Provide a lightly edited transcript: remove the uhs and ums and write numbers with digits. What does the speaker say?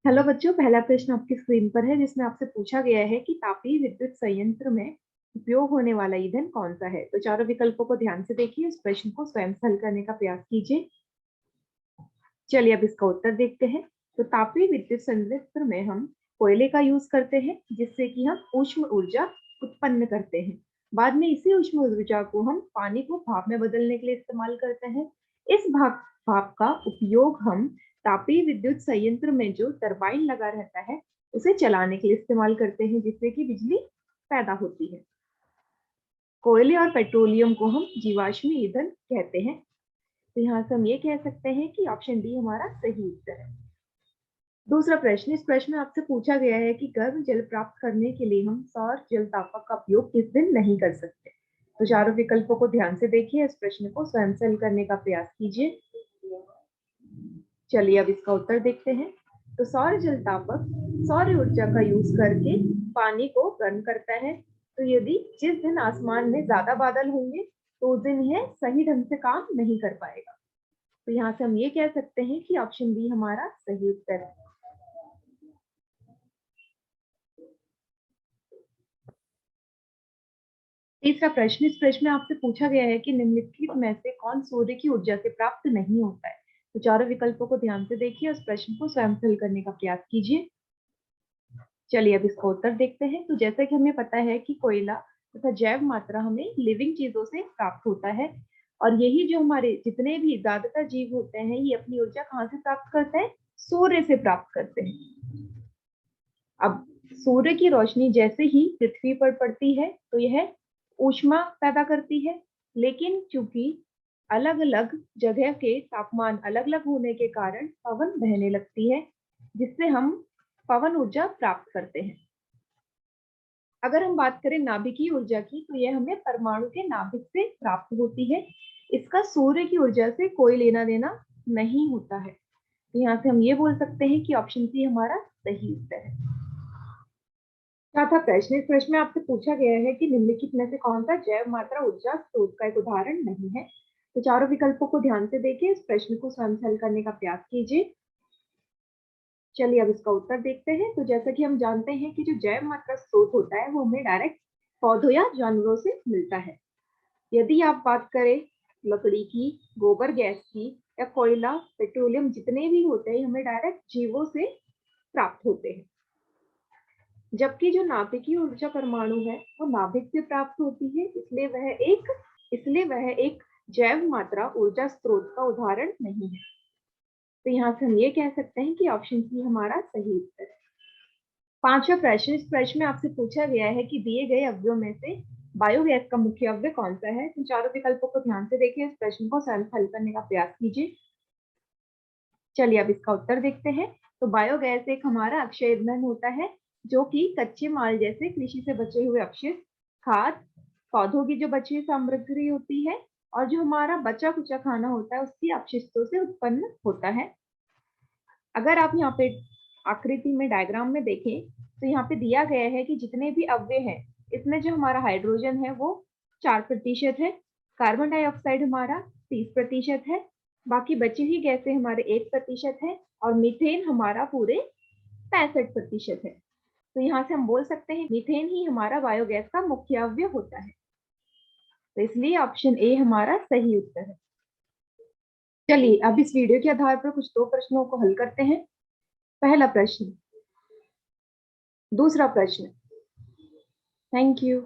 Hello बच्चों, पहला प्रश्न आपकी स्क्रीन पर है जिसमें आपसे पूछा गया है कि तापीय विद्युत संयंत्र में उपयोग होने वाला ईंधन कौन सा है। तो चारों विकल्पों को ध्यान से देखिए, इस प्रश्न को स्वयं से हल करने का प्रयास कीजिए। चलिए अब इसका उत्तर देखते हैं। तो तापीय विद्युत संयंत्र में हम कोयले का यूज करते हैं जिससे कि हम ऊष्म ऊर्जा उत्पन्न करते हैं। बाद में इसी ऊष्म ऊर्जा को हम पानी को भाप में बदलने के लिए इस्तेमाल करते हैं। इस भाप का उपयोग हम तापीय विद्युत संयंत्र में जो टरबाइन लगा रहता है उसे चलाने के लिए इस्तेमाल करते हैं जिससे कि बिजली पैदा होती है। कोयले और पेट्रोलियम को हम जीवाश्म ईंधन कहते हैं। तो यहाँ से हम ये कह सकते हैं कि ऑप्शन डी हमारा सही उत्तर है। दूसरा प्रश्न, इस प्रश्न में आपसे पूछा गया है कि गर्म जल प्राप्त करने के लिए हम सौर जल तापक का उपयोग किस दिन नहीं कर सकते। तो चारों विकल्पों को ध्यान से देखिए, इस प्रश्न को स्वयं से हल करने का प्रयास कीजिए। चलिए अब इसका उत्तर देखते हैं। तो सौर जल तापक सौर ऊर्जा का यूज करके पानी को गर्म करता है। तो यदि जिस दिन आसमान में ज्यादा बादल होंगे तो उस दिन यह सही ढंग से काम नहीं कर पाएगा। तो यहाँ से हम ये कह सकते हैं कि ऑप्शन बी हमारा सही उत्तर है। तीसरा प्रश्न, इस प्रश्न में आपसे पूछा गया है कि निम्नलिखित में से कौन सूर्य की ऊर्जा से प्राप्त नहीं होता है। तो चारों विकल्पों को ध्यान से देखिए, उस प्रश्न को स्वयं से हल करने का प्रयास कीजिए। चलिए अब इसका उत्तर देखते हैं। तो जैसा कि हमें पता है कि कोयला तथा जैव मात्रा हमें लिविंग चीजों से प्राप्त होता है, और यही जो हमारे जितने भी ज्यादातर जीव होते हैं ये अपनी ऊर्जा कहाँ से प्राप्त करते हैं? सूर्य से प्राप्त करते हैं। अब सूर्य की रोशनी जैसे ही पृथ्वी पर पड़ती है तो यह ऊष्मा पैदा करती है, लेकिन चूंकि अलग अलग जगह के तापमान अलग अलग होने के कारण पवन बहने लगती है जिससे हम पवन ऊर्जा प्राप्त करते हैं। अगर हम बात करें नाभिकीय ऊर्जा की तो यह हमें परमाणु के नाभिक से प्राप्त होती है। इसका सूर्य की ऊर्जा से कोई लेना देना नहीं होता है। तो यहाँ से हम ये बोल सकते हैं कि ऑप्शन सी हमारा सही उत्तर है। चौथा प्रश्न, इस प्रश्न में आपसे पूछा गया है कि निम्नलिखित में से कौन सा जैव मात्रा ऊर्जा स्रोत का एक उदाहरण नहीं है। तो चारों विकल्पों को ध्यान से देखिए, इस प्रश्न को स्वयं से हल करने का प्रयास कीजिए। चलिए अब इसका उत्तर देखते हैं। तो जैसा कि हम जानते हैं कि जो जैव मात्रा स्रोत होता है वो हमें डायरेक्ट पौधों या जानवरों से मिलता है। यदि आप बात करें लकड़ी की, गोबर गैस की या कोयला, पेट्रोलियम जितने भी होते हैं हमें डायरेक्ट जीवों से प्राप्त होते हैं। जबकि जो नाभिकीय ऊर्जा परमाणु है वो नाभिक से प्राप्त होती है, इसलिए वह एक जैव मात्रा ऊर्जा स्रोत का उदाहरण नहीं है। तो यहाँ से हम ये कह सकते हैं कि ऑप्शन सी हमारा सही उत्तर है। पांचवा प्रश्न, इस प्रश्न में आपसे पूछा गया है कि दिए गए अवयवों में से बायोगैस का मुख्य अवयव कौन सा है। तो चारों विकल्पों को ध्यान से देखिए, इस प्रश्न को स्वयं हल करने का प्रयास कीजिए। चलिए अब इसका उत्तर देखते हैं। तो बायोगैस एक हमारा अक्षय ईंधन होता है जो कि कच्चे माल जैसे कृषि से बचे हुए अपशिष्ट, खाद, पौधों की जो बची हुई सामग्री होती है और जो हमारा बचा कुचा खाना होता है उसकी अपशिष्टों से उत्पन्न होता है। अगर आप यहाँ पे आकृति में डायग्राम में देखें तो यहाँ पे दिया गया है कि जितने भी अव्यय हैं इसमें जो हमारा हाइड्रोजन है वो 4% है, कार्बन डाइऑक्साइड हमारा 30% है, बाकी बची हुई गैसें हमारे 1% है और मीथेन हमारा पूरे 65% है। तो यहाँ से हम बोल सकते हैं मीथेन ही हमारा बायोगैस का मुख्य अवयव होता है। तो इसलिए ऑप्शन ए हमारा सही उत्तर है। चलिए अब इस वीडियो के आधार पर कुछ दो प्रश्नों को हल करते हैं। पहला प्रश्न, दूसरा प्रश्न। Thank you.